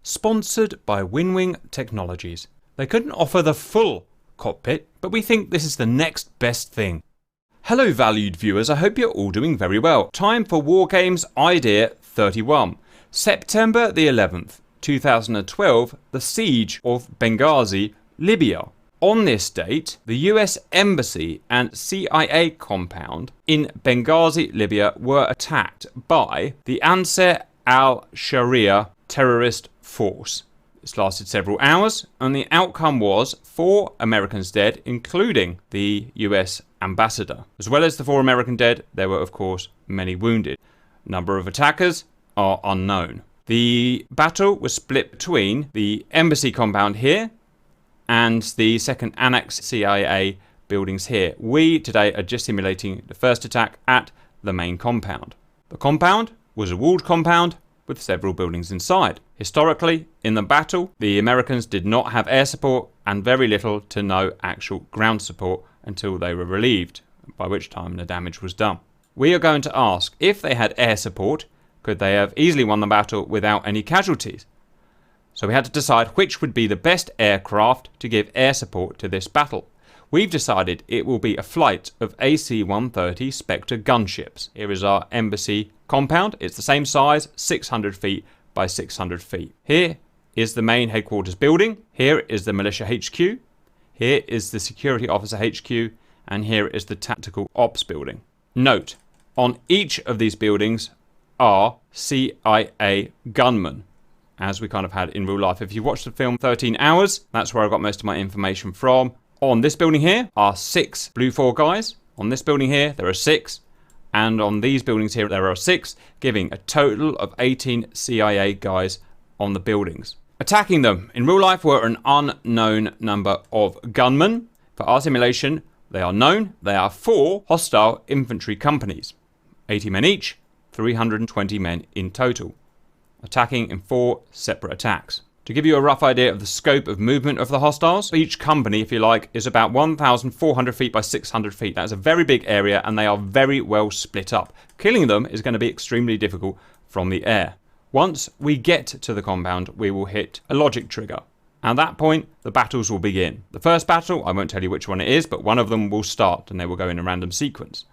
sponsored by Winwing Technologies. They couldn't offer the full cockpit, but we think this is the next best thing. Hello valued viewers, I hope you're all doing very well. Time for WarGames Idea 31. September the 11th, 2012, the siege of Benghazi, Libya. On this date, the US Embassy and CIA compound in Benghazi, Libya were attacked by the Ansar al-Sharia terrorist force. This lasted several hours and the outcome was 4 Americans dead, including the US ambassador. As well as the 4 American dead, there were of course many wounded. Number of attackers are unknown. The battle was split between the embassy compound here and the second annex CIA buildings here. We today are just simulating the first attack at the main compound. The compound was a walled compound with several buildings inside. Historically, in the battle, the Americans did not have air support and very little to no actual ground support until they were relieved, by which time the damage was done. We are going to ask, if they had air support, could they have easily won the battle without any casualties? So we had to decide which would be the best aircraft to give air support to this battle. We've decided it will be a flight of AC-130 Spectre gunships. Here is our embassy compound. It's the same size, 600 feet by 600 feet. Here is the main headquarters building. Here is the militia HQ. Here is the security officer HQ. And here is the tactical ops building. Note, on each of these buildings are CIA gunmen, as we kind of had in real life. If you watched the film 13 Hours, that's where I got most of my information from. On this building here are 6 Blue 4 guys. On this building here, there are 6. And on these buildings here, there are 6, giving a total of 18 CIA guys on the buildings. Attacking them in real life were an unknown number of gunmen. For our simulation, they are known. They are 4 hostile infantry companies. 80 men each, 320 men in total. Attacking in 4 separate attacks. To give you a rough idea of the scope of movement of the hostiles, each company, if you like, is about 1,400 feet by 600 feet. That's a very big area and they are very well split up. Killing them is going to be extremely difficult from the air. Once we get to the compound, we will hit a logic trigger. At that point, the battles will begin. The first battle, I won't tell you which one it is, but one of them will start and they will go in a random sequence.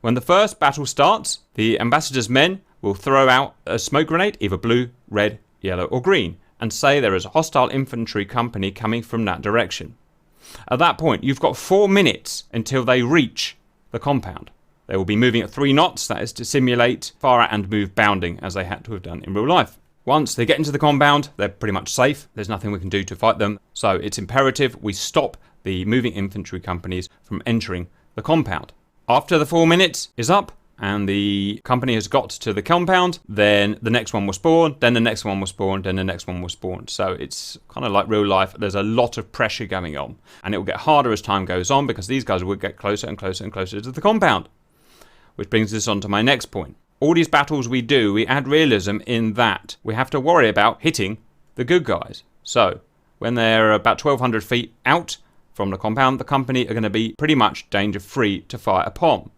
When the first battle starts, the ambassador's men will throw out a smoke grenade, either blue, red, yellow or green, and say there is a hostile infantry company coming from that direction. At that point, you've got 4 minutes until they reach the compound. They will be moving at 3 knots, that is to simulate fire and move bounding, as they had to have done in real life. Once they get into the compound, they're pretty much safe. There's nothing we can do to fight them, so it's imperative we stop the moving infantry companies from entering the compound. After the 4 minutes is up, and the company has got to the compound, then the next one will spawn, then the next one will spawn, then the next one will spawn. So it's kind of like real life. There's a lot of pressure going on. And it will get harder as time goes on because these guys will get closer and closer and closer to the compound. Which brings us on to my next point. All these battles we do, we add realism in that we have to worry about hitting the good guys. So when they're about 1,200 feet out from the compound, the company are going to be pretty much danger-free to fire upon.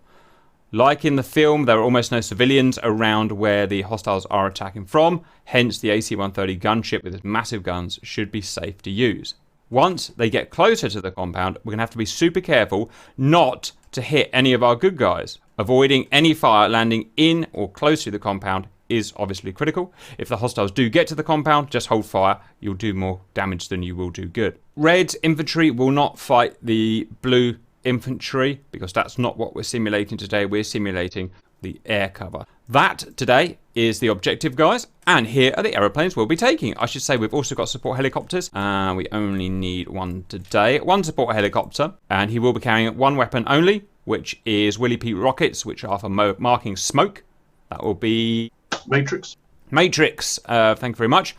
Like in the film, there are almost no civilians around where the hostiles are attacking from, hence the AC-130 gunship with its massive guns should be safe to use. Once they get closer to the compound, we're going to have to be super careful not to hit any of our good guys. Avoiding any fire landing in or close to the compound is obviously critical. If the hostiles do get to the compound, just hold fire. You'll do more damage than you will do good. Red infantry will not fight the blue infantry because that's not what we're simulating today. We're simulating the air cover. That today is the objective, guys, and here are the aeroplanes we'll be taking. I should say we've also got support helicopters. We only need 1 today. 1 support helicopter, and he will be carrying 1 weapon only, which is Willy Pete rockets, which are for marking smoke. That will be Matrix. Thank you very much.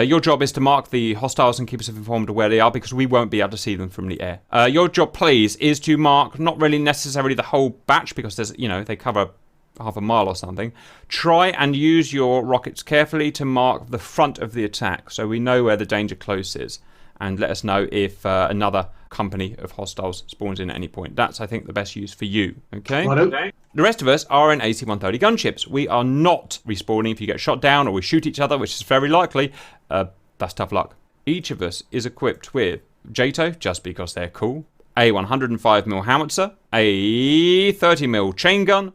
Your job is to mark the hostiles and keep us informed of where they are because we won't be able to see them from the air. Your job, please, is to mark not really necessarily the whole batch because there's, they cover half a mile or something. Try and use your rockets carefully to mark the front of the attack so we know where the danger close is. And let us know if another company of hostiles spawns in at any point. That's, I think, the best use for you. Okay? Okay. The rest of us are in AC-130 gunships. We are not respawning if you get shot down or we shoot each other, which is very likely. that's tough luck. Each of us is equipped with JATO, just because they're cool, a 105mm howitzer, a 30mm chain gun,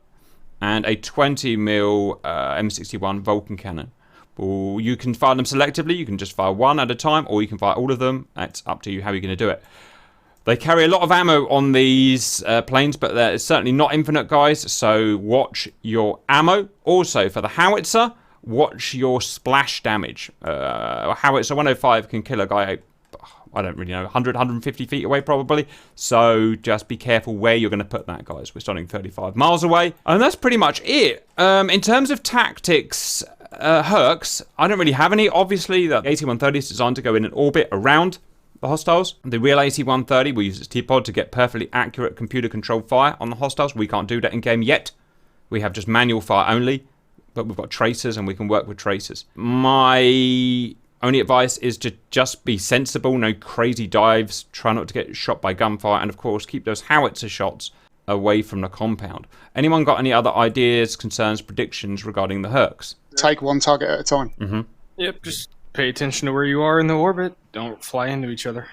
and a 20mm M61 Vulcan cannon. Well, you can fire them selectively. You can just fire one at a time, or you can fire all of them. That's up to you how you're going to do it. They carry a lot of ammo on these planes, but they're certainly not infinite, guys, so watch your ammo. Also, for the howitzer, watch your splash damage. A howitzer 105 can kill a guy, I don't really know, 100, 150 feet away probably. So just be careful where you're going to put that, guys. We're starting 35 miles away. And that's pretty much it. In terms of tactics, Hercs, I don't really have any. Obviously, the AC-130 is designed to go in an orbit around the hostiles. The real AC-130 will use its T-pod to get perfectly accurate computer-controlled fire on the hostiles. We can't do that in-game yet. We have just manual fire only. But we've got tracers and we can work with tracers. My only advice is to just be sensible, no crazy dives, try not to get shot by gunfire, and of course keep those howitzer shots away from the compound. Anyone got any other ideas, concerns, predictions regarding the Hercs? Take one target at a time. Yep, just pay attention to where you are in the orbit. Don't fly into each other.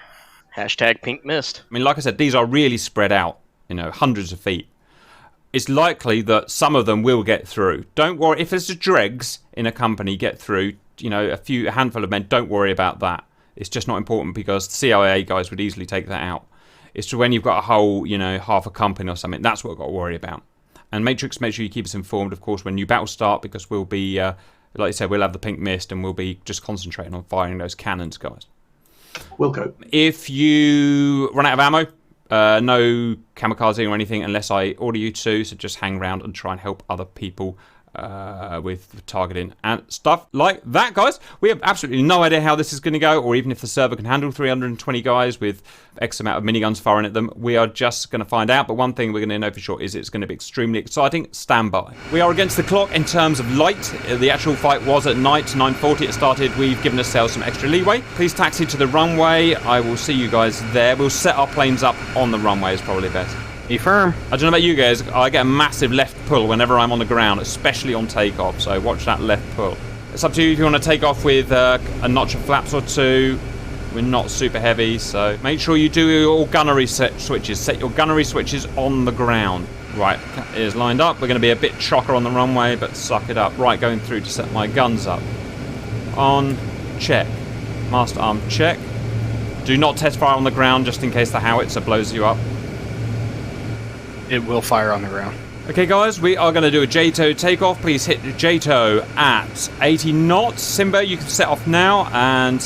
Hashtag pink mist. I mean, like I said, these are really spread out, you know, hundreds of feet. It's likely that some of them will get through. Don't worry, if there's a dregs in a company get through, you know, a handful of men, don't worry about that. It's just not important because CIA guys would easily take that out. It's when you've got a whole, you know, half a company or something, that's what we've got to worry about. And Matrix, make sure you keep us informed, of course, when new battles start, because we'll be, like I said, we'll have the pink mist and we'll be just concentrating on firing those cannons, guys. Wilco. If you run out of ammo, no kamikaze or anything unless I order you to, so just hang around and try and help other people with targeting and stuff like that, guys. We have absolutely no idea how this is going to go, or even if the server can handle 320 guys with X amount of miniguns firing at them. We are just going to find out, but one thing we're going to know for sure is it's going to be extremely exciting. Stand by. We are against the clock in terms of light. The actual fight was at night, 9:40 it started. We've given ourselves some extra leeway. Please taxi to the runway. I will see you guys there. We'll set our planes up on the runway is probably best. Be firm. I don't know about you guys, I get a massive left pull whenever I'm on the ground, especially on takeoff, so watch that left pull. It's up to you if you want to take off with a notch of flaps or two. We're not super heavy, so make sure you do your gunnery switches. Set your gunnery switches on the ground. Right, it is lined up. We're going to be a bit chocker on the runway, but suck it up. Right, going through to set my guns up. On, check. Master arm, check. Do not test fire on the ground just in case the howitzer blows you up. It will fire on the ground. Okay, guys, we are going to do a JATO takeoff. Please hit JATO at 80 knots. Simba, you can set off now and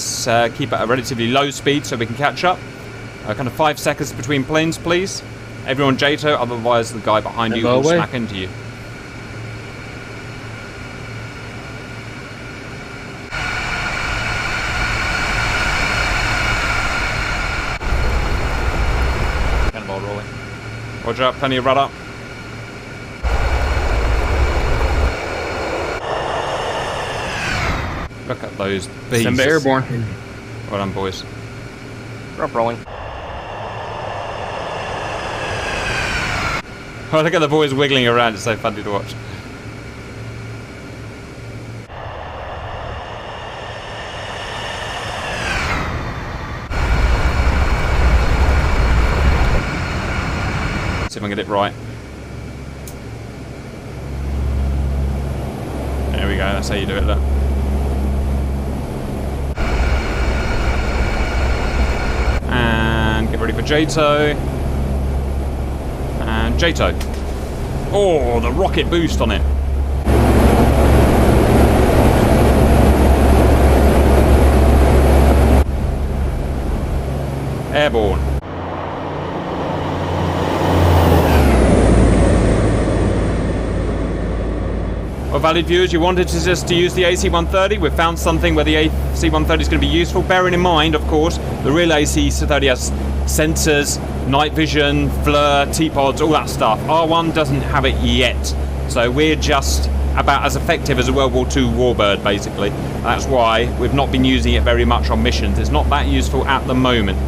keep at a relatively low speed so we can catch up. Kind of 5 seconds between planes, please. Everyone JATO, otherwise the guy behind you will smack into you. Cannonball rolling. Roger up, plenty of rudder. Look at those beasts. Simba airborne. Well done, boys. Drop rolling. Oh, look at the boys wiggling around. It's so funny to watch. See if I can get it right. There we go. That's how you do it, look. And get ready for JATO. And JATO. Oh, the rocket boost on it. Airborne. Well, valued viewers, you wanted us to use the AC-130. We've found something where the AC-130 is going to be useful. Bearing in mind, of course, the real AC-130 has sensors, night vision, FLIR, T-pods, all that stuff. R1 doesn't have it yet. So we're just about as effective as a World War II warbird, basically. That's why we've not been using it very much on missions. It's not that useful at the moment.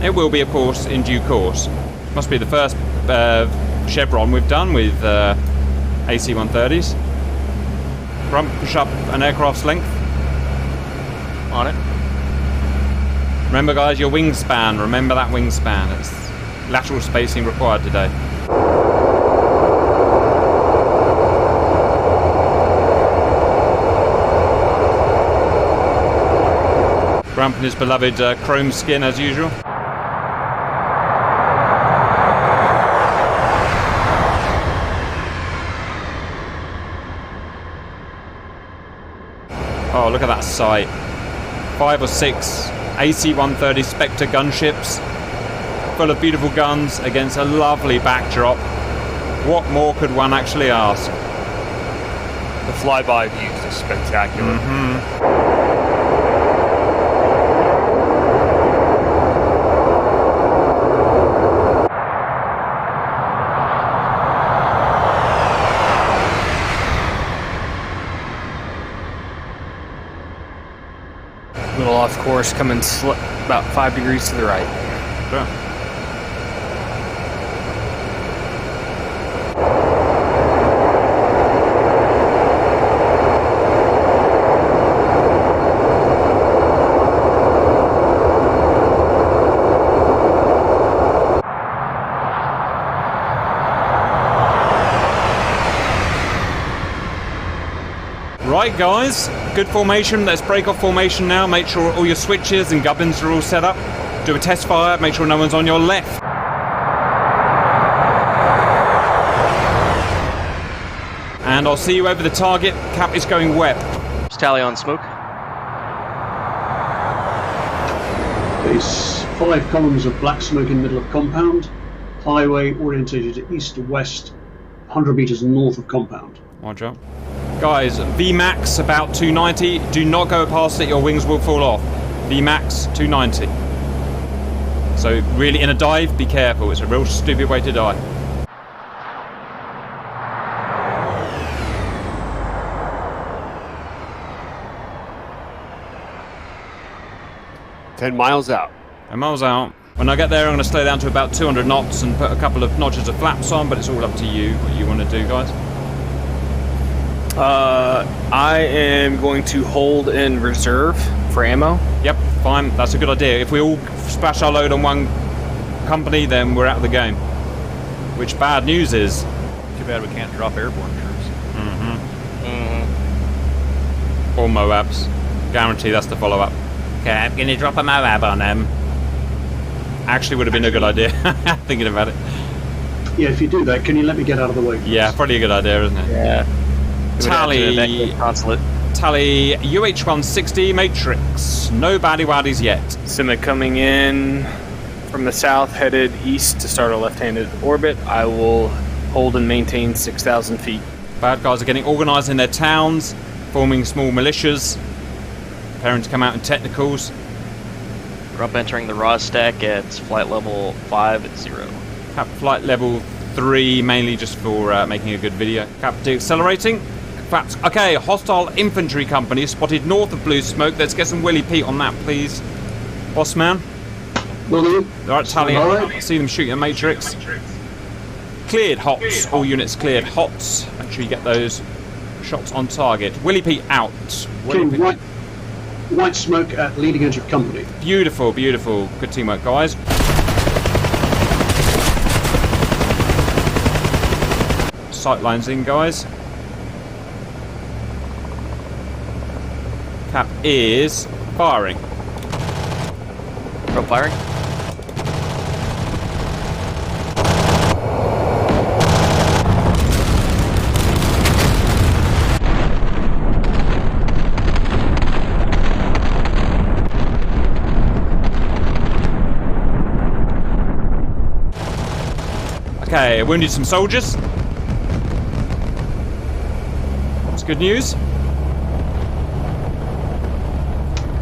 It will be, of course, in due course. Must be the first chevron we've done with AC-130s. Front, push up an aircraft's length. On it. Remember, guys, your wingspan. Remember that wingspan. It's lateral spacing required today. Grump in his beloved chrome skin as usual. Oh, look at that sight. 5 or 6 AC-130 Spectre gunships, full of beautiful guns against a lovely backdrop. What more could one actually ask? The flyby views are spectacular. Little off course, coming about 5 degrees to the right. Sure. Right, guys, good formation. Let's break off formation now. Make sure all your switches and gubbins are all set up. Do a test fire. Make sure no one's on your left. And I'll see you over the target. Cap is going web. Just tally on smoke. There's 5 columns of black smoke in the middle of compound. Highway orientated east to west, 100 meters north of compound. Roger. Guys, VMAX about 290. Do not go past it, your wings will fall off. VMAX 290. So really in a dive, be careful. It's a real stupid way to die. Ten miles out. 10 miles out. When I get there, I'm going to slow down to about 200 knots and put a couple of notches of flaps on, but it's all up to you what you want to do, guys. I am going to hold in reserve for ammo. Yep, fine. That's a good idea. If we all splash our load on one company, then we're out of the game. Which bad news is... Too bad we can't drop airborne troops. Or Moabs. Guarantee that's the follow-up. Okay, can you drop a Moab on them? Actually would have been a good idea. Thinking about it. Yeah, if you do that, can you let me get out of the way? Yeah, probably a good idea, isn't it? Yeah. Tally Consulate. UH-160 Matrix. No baddie waddies yet. Sima coming in from the south, headed east to start a left-handed orbit. I will hold and maintain 6,000 feet. Bad guys are getting organised in their towns, forming small militias, preparing to come out in technicals. Grump entering the raw stack at flight level 5 at 0. Cap flight level 3, mainly just for making a good video. Cap deaccelerating. Flaps. Okay, hostile infantry company spotted north of blue smoke. Let's get some Willie Pete on that, please. Boss man. Will do. Alright, Tally. Alright. See them shooting at Matrix. Cleared hots. All units cleared hots. Make sure you get those shots on target. Willie Pete out. Willie Okay, Pete. white smoke at leading edge of company. Beautiful, beautiful. Good teamwork, guys. Sight lines in, guys. Cap is firing. Grump firing. Okay, wounded some soldiers. That's good news.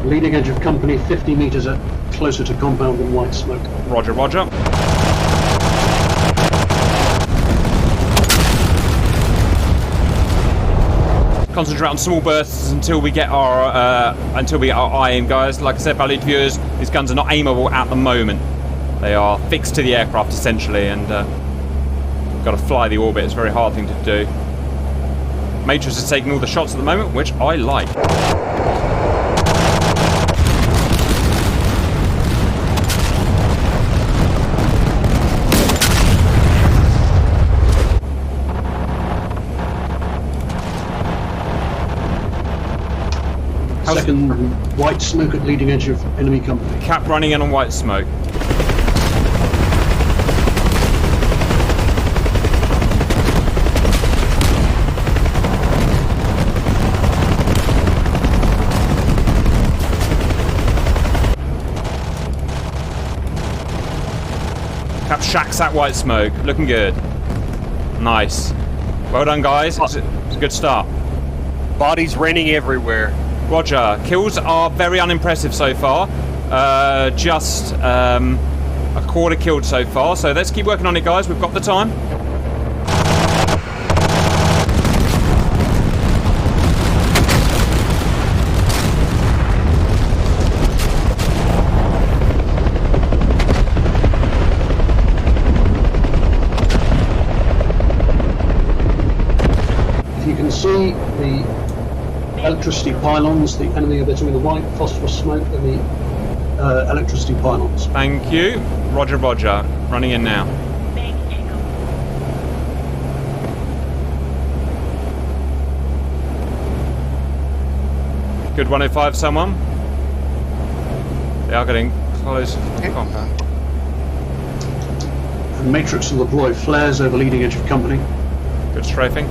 Leading edge of company, 50 meters at closer to compound than white smoke. Roger, roger. Concentrate on small bursts until we get our eye in, guys. Like I said, valued viewers, these guns are not aimable at the moment. They are fixed to the aircraft essentially, and got to fly the orbit. It's a very hard thing to do. Matrix is taking all the shots at the moment, which I like. second white smoke at leading edge of enemy company. Cap running in on white smoke. Cap shacks that white smoke. Looking good. Nice. Well done, guys. It's a good start. Bodies raining everywhere. Roger. Kills are very unimpressive so far. Just a quarter killed so far. So let's keep working on it, guys. We've got the time. You can see the electricity pylons, the enemy are between the white phosphorus smoke and the electricity pylons. Thank you. Roger, roger. Running in now. Good 105, someone. They are getting close to the compound. And Matrix will deploy flares over leading edge of company. Good strafing.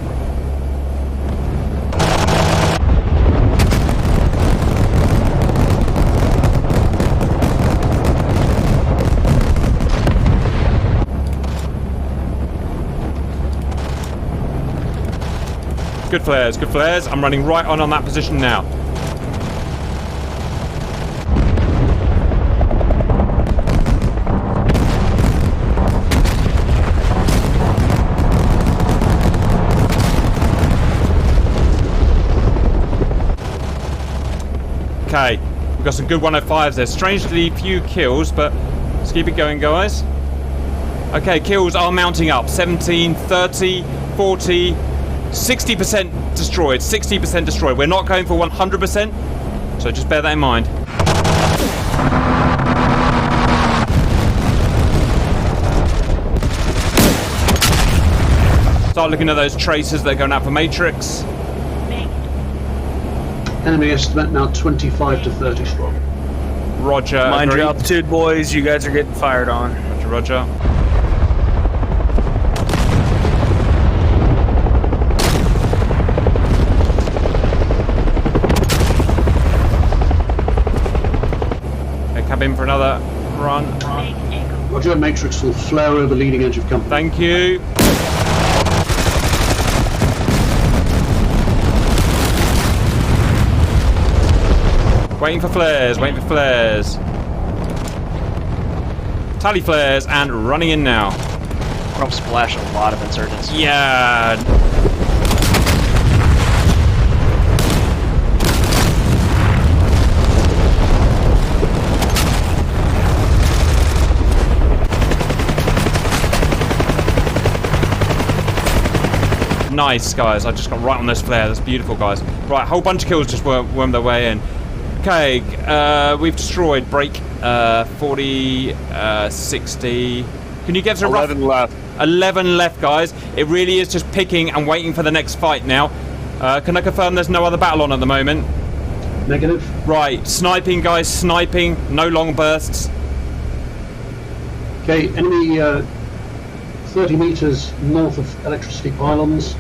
Good flares, good flares. I'm running right on that position now. Okay, we've got some good 105s there. Strangely few kills, but let's keep it going, guys. Okay, kills are mounting up. 17, 30, 40, 60% destroyed. 60% destroyed. We're not going for 100%, so just bear that in mind. Start looking at those tracers that are going out for Matrix. Enemy estimate now 25 to 30 strong. Roger. Mind agreed. your altitude, boys. You guys are getting fired on. Roger, roger. Okay, cab in for another run. Roger, Matrix will flare over leading edge of company. Thank you. Waiting for flares, waiting for flares. Tally flares and running in now. I'm splashing a lot of insurgents. Yeah. Nice, guys. I just got right on those flares. That's beautiful, guys. Right, a whole bunch of kills just wormed their way in. Okay, we've destroyed break 40, 60. Can you get to 11 left. 11 left, guys. It really is just picking and waiting for the next fight now. Can I confirm there's no other battle on at the moment? Negative. Right, sniping, guys, sniping. No long bursts. Okay, enemy 30 meters north of electricity pylons.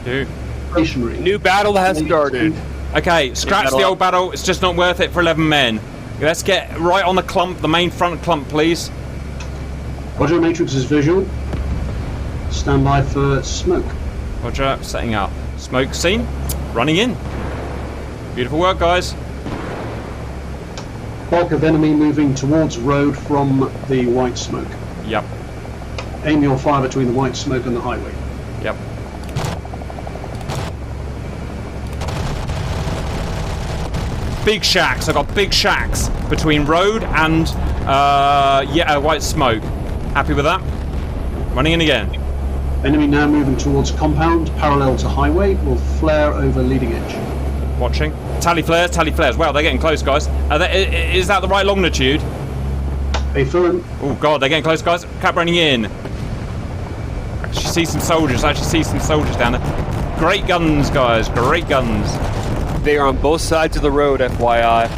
Dude. Stationary. New battle has started. Okay, scratch the old battle. It's just not worth it for 11 men. Let's get right on the clump, the main front clump, please. Roger, Matrix is visual. Stand by for smoke. Roger, setting up. Smoke scene, running in. Beautiful work, guys. Bulk of enemy moving towards road from the white smoke. Yep, Aim your fire between the white smoke and the highway. yep. Big shacks. I've got big shacks between road and white smoke. Happy with that? Running in again. Enemy now moving towards compound, parallel to highway, will flare over leading edge. Watching. Tally flares, tally flares. Wow, they're getting close, guys. Is that the right longitude? Affirm. Oh god, they're getting close, guys. Cap running in. Actually see some soldiers. Down there. Great guns, guys. Great guns. They are on both sides of the road, FYI.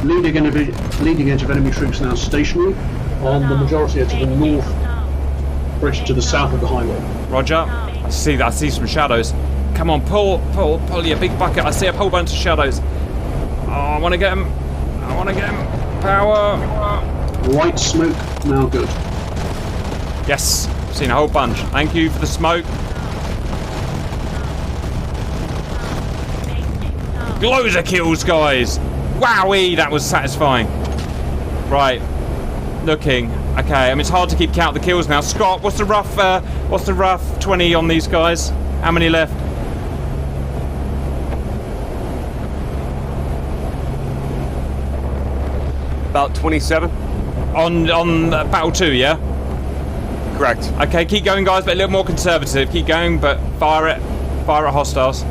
Leading edge of enemy troops now stationary on the majority are to the north, bridge to the south of the highway. Roger. I see some shadows. Come on, pull your big bucket. I see a whole bunch of shadows. Oh, I want to get him. Power. White smoke now good. Yes, seen a whole bunch. Thank you for the smoke. Loads of kills, guys. Wowee, that was satisfying. Right, looking. Okay, I mean it's hard to keep count of the kills now. Scott, what's the rough 20 on these guys? How many left? About 27. On battle 2, yeah? Correct. Okay, keep going, guys, but a little more conservative. Keep going, but fire at hostiles.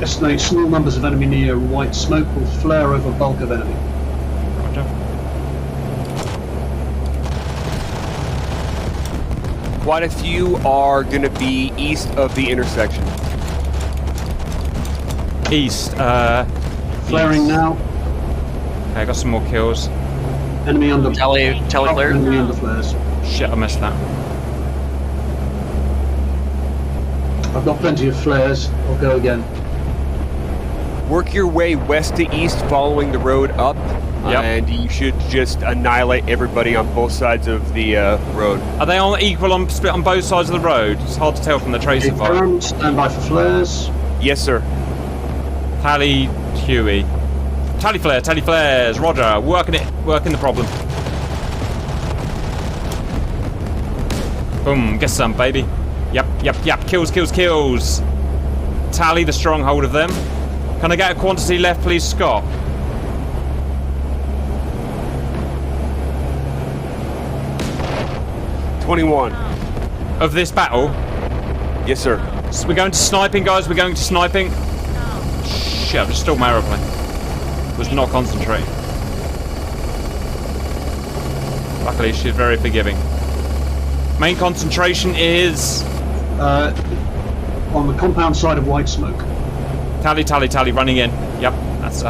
Estimate small numbers of enemy near white smoke will flare over bulk of enemy. Roger. Quite a few are going to be east of the intersection. East. Flaring east. now. Okay, I got some more kills. Enemy under Tally flare. Enemy under flares. Shit, I missed that. I've got plenty of flares. I'll go again. Work your way west to east following the road up, Yep. and you should just annihilate everybody on both sides of the road. Are they on equal split on both sides of the road? It's hard to tell from the tracer fire. Confirmed. Stand by for flares. Yes, sir. Tally Huey. Tally flares. Roger, working the problem. Boom, get some, baby. Yep. Kills. Tally the stronghold of them. Can I get a quantity left, please, Scott? $21. Of this battle? Yes, sir. So we're going to sniping, guys. We're going to sniping. Shit, I've just stole my aeroplane. Was not concentrating. Luckily, she's very forgiving. Main concentration is... on the compound side of white smoke. Tally, running in. Yep, that's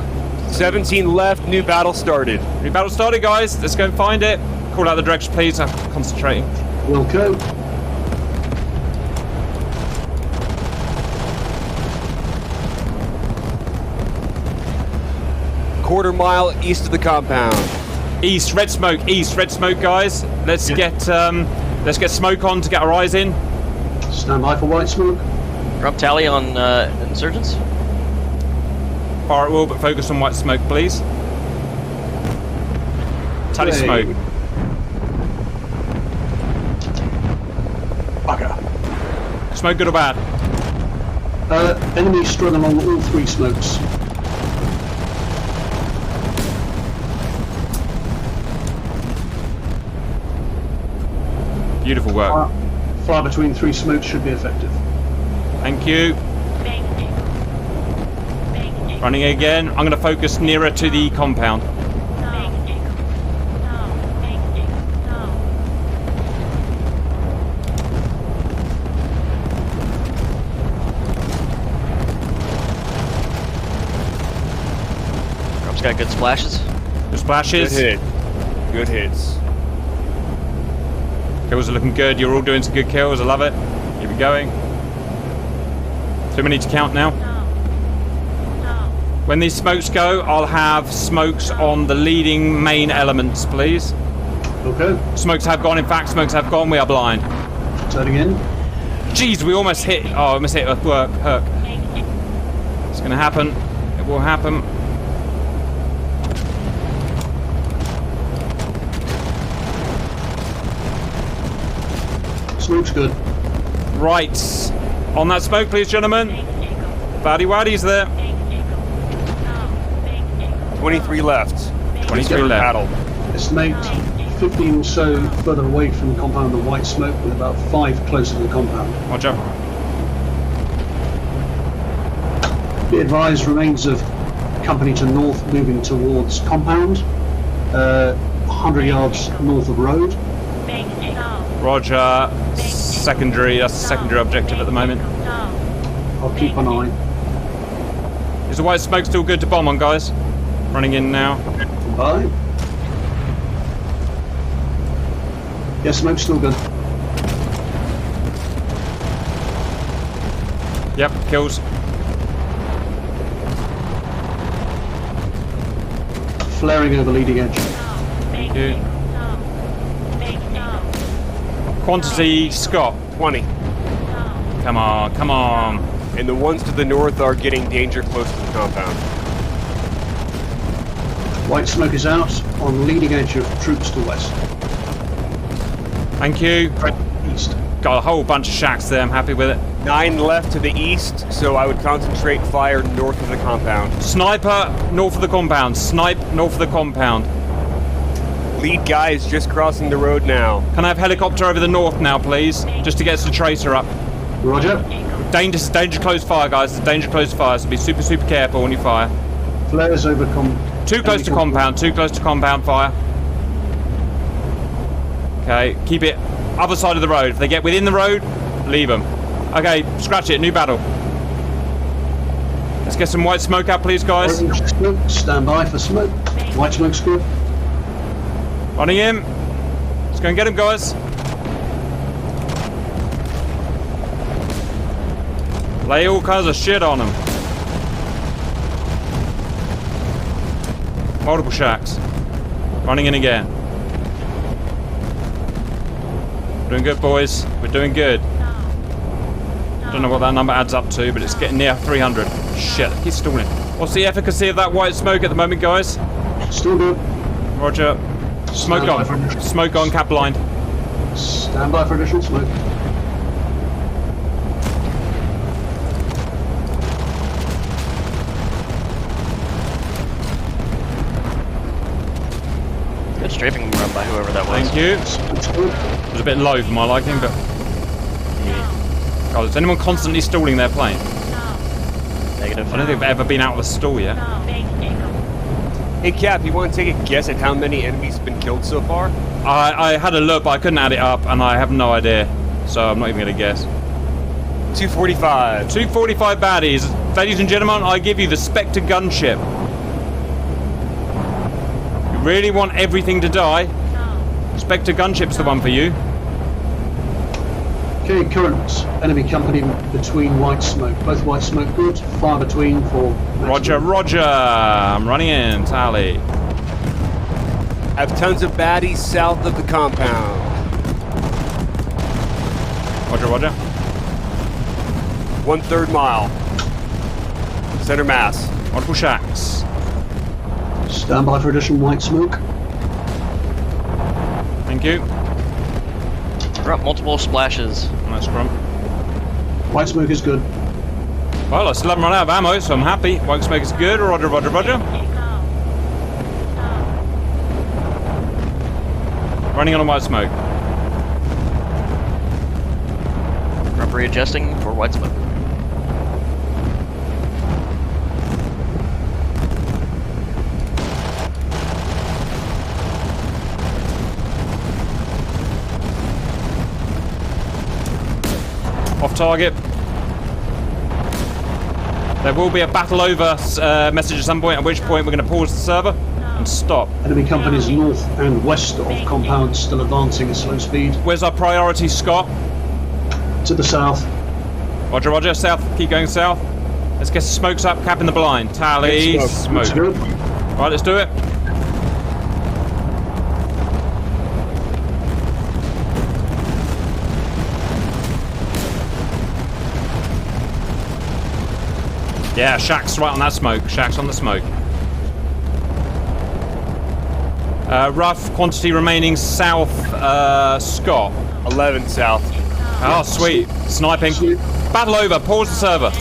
17 left, new battle started. New battle started, guys. Let's go and find it. Call out the direction, please. I'm concentrating. Will go. Quarter mile east of the compound. East, red smoke, guys. Let's get smoke on to get our eyes in. Stand by for white smoke. Drop tally on insurgents. Fire at will, but focus on white smoke, please. Tally Hey. smoke. Bugger. Smoke good or bad? Enemy strung along all three smokes. Beautiful work. Fire between three smokes should be effective. Thank you. Running again. I'm going to focus nearer to the compound. Drop's got good splashes. The splashes. Good hits. Kills are looking good. You're all doing some good kills. I love it. Keep it going. Too many to count now. When these smokes go, I'll have smokes on the leading main elements, please. Okay. Smokes have gone. In fact, smokes have gone. We are blind. Turning in. Jeez, we almost hit. Oh, almost hit a Herc. It's going to happen. It will happen. Smoke's good. Right. On that smoke, please, gentlemen. Baddy Waddy's there. 23 left. 23 left. Battle. Estimate 15 or so further away from the compound of white smoke, with about 5 closer to the compound. Roger. Be advised, remains of company to north moving towards compound, 100 yards north of road. Roger. secondary. That's the secondary objective at the moment. I'll keep an eye. Is the white smoke still good to bomb on, guys? Running in now. Bye. Yeah, smoke's still good. Yep, kills. Flaring over leading edge. Thank you. Quantity, Scott. 20. Come on, come on. And the ones to the north are getting danger close to the compound. White smoke is out on leading edge of troops to west. Thank you. East. Got a whole bunch of shacks there. I'm happy with it. 9 left to the east, so I would concentrate fire north of the compound. Sniper north of the compound. Snipe north of the compound. Lead guy is just crossing the road now. Can I have helicopter over the north now, please? Just to get the tracer up. Roger. Danger close fire, guys. Danger close fire, so be super, super careful when you fire. Flares over Too close to compound. Too close to compound fire. Okay, keep it other side of the road. If they get within the road, leave them. Okay, scratch it. New battle. Let's get some white smoke out, please, guys. Orange smoke. Stand by for smoke. White smoke's good. Running in. Let's go and get him, guys. Lay all kinds of shit on them. Multiple shacks. Running in again. Doing good, boys. We're doing good. Don't know what that number adds up to, but it's getting near 300. Shit, he's stalling. What's the efficacy of that white smoke at the moment, guys? Still good. Roger. Smoke on. Smoke on, cap blind. Stand by for additional smoke. Good strafing run by whoever that was. Thank you. Smoke's good. It was a bit low for my liking, but... God, is anyone constantly stalling their plane? Negative. I don't think they've ever been out of a stall yet. Hey Cap, you want to take a guess at how many enemies have been killed so far? I had a look, but I couldn't add it up, and I have no idea. So I'm not even going to guess. 245. 245 baddies. Ladies and gentlemen, I give you the Spectre gunship. You really want everything to die? Spectre gunship's the one for you. Okay, current enemy company between white smoke. Both white smoke good. Fire between for... Roger, roger. I'm running in. Tally. Have tons of baddies south of the compound. Roger, roger. 1/3 mile. Center mass. Multiple shacks. Stand by for additional white smoke. Thank you. Drop multiple splashes. Nice scrum. White smoke is good. Well, I still haven't run out of ammo, so I'm happy. White smoke is good. Roger, roger, roger. Running on a white smoke. Drop readjusting for white smoke. Off target. There will be a battle over message at some point, at which point we're going to pause the server and stop. Enemy companies north and west of compound still advancing at slow speed. Where's our priority, Scott? To the south. Roger, roger. South. Keep going south. Let's get some smokes up, capping the blind. Tally. Smoke. That's good. Right, let's do it. Yeah, Shaq's right on that smoke. Shaq's on the smoke. Rough quantity remaining south, Scott. 11 south. Oh, sweet. Sniping. Battle over. Pause the server.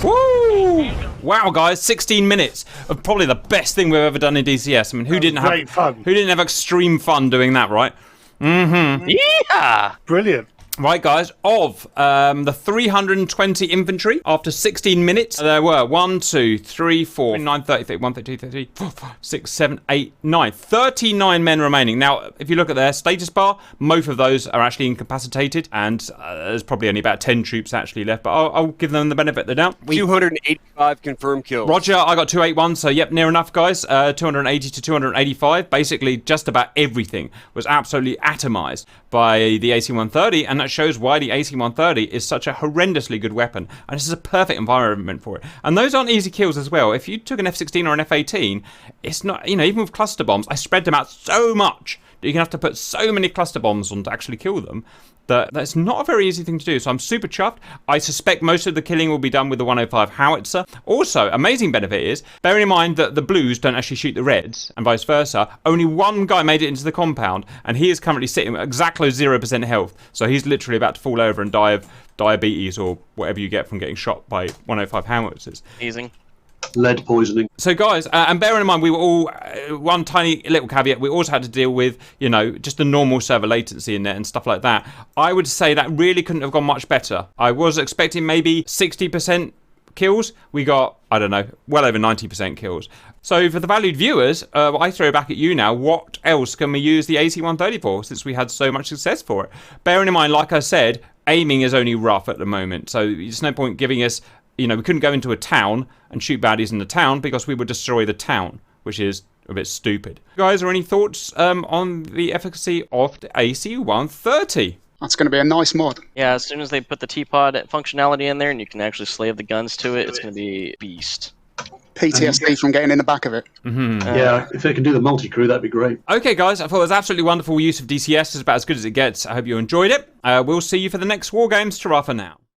Woo! Wow, guys, 16 minutes of probably the best thing we've ever done in DCS. I mean, who didn't have fun. Who didn't have extreme fun doing that, right? Mm-hmm. Yeah! Brilliant. Right, guys, of the 320 infantry, after 16 minutes, there were 1, 2, 3, 4, 9, 30, 1, 32, 33, 4, 5, 6, 7, 8, 9. 39 men remaining. Now, if you look at their status bar, most of those are actually incapacitated, and there's probably only about 10 troops actually left, but I'll give them the benefit of the doubt. 285 confirmed kills. Roger, I got 281, so yep, near enough, guys. 280 to 285. Basically, just about everything was absolutely atomized by the AC-130, and that shows why the AC-130 is such a horrendously good weapon, and this is a perfect environment for it. And those aren't easy kills as well. If you took an F-16 or an F-18, it's not, even with cluster bombs, I spread them out so much that you're going to have to put so many cluster bombs on to actually kill them. That's not a very easy thing to do, so I'm super chuffed. I suspect most of the killing will be done with the 105 howitzer. Also, amazing benefit is, bearing in mind that the blues don't actually shoot the reds, and vice versa, only one guy made it into the compound, and he is currently sitting with exactly 0% health, so he's literally about to fall over and die of diabetes or whatever you get from getting shot by 105 howitzers. Amazing. Lead poisoning. So guys, and bearing in mind we were all, one tiny little caveat, we also had to deal with, just the normal server latency in there and stuff like that. I would say that really couldn't have gone much better. I was expecting maybe 60% kills. We got, I don't know, well over 90% kills. So for the valued viewers, I throw back at you now, what else can we use the AC-130 for, since we had so much success for it? Bearing in mind, like I said, aiming is only rough at the moment, so there's no point giving us, we couldn't go into a town and shoot baddies in the town because we would destroy the town, which is a bit stupid. Guys, are any thoughts on the efficacy of the AC-130? That's going to be a nice mod. Yeah, as soon as they put the T-pod functionality in there and you can actually slave the guns to it, it's going to be a beast. PTSD from getting in the back of it. Yeah, if they can do the multi-crew, that'd be great. Okay, guys, I thought it was absolutely wonderful use of DCS. It's about as good as it gets. I hope you enjoyed it. We'll see you for the next WarGames. Ta-ra for now.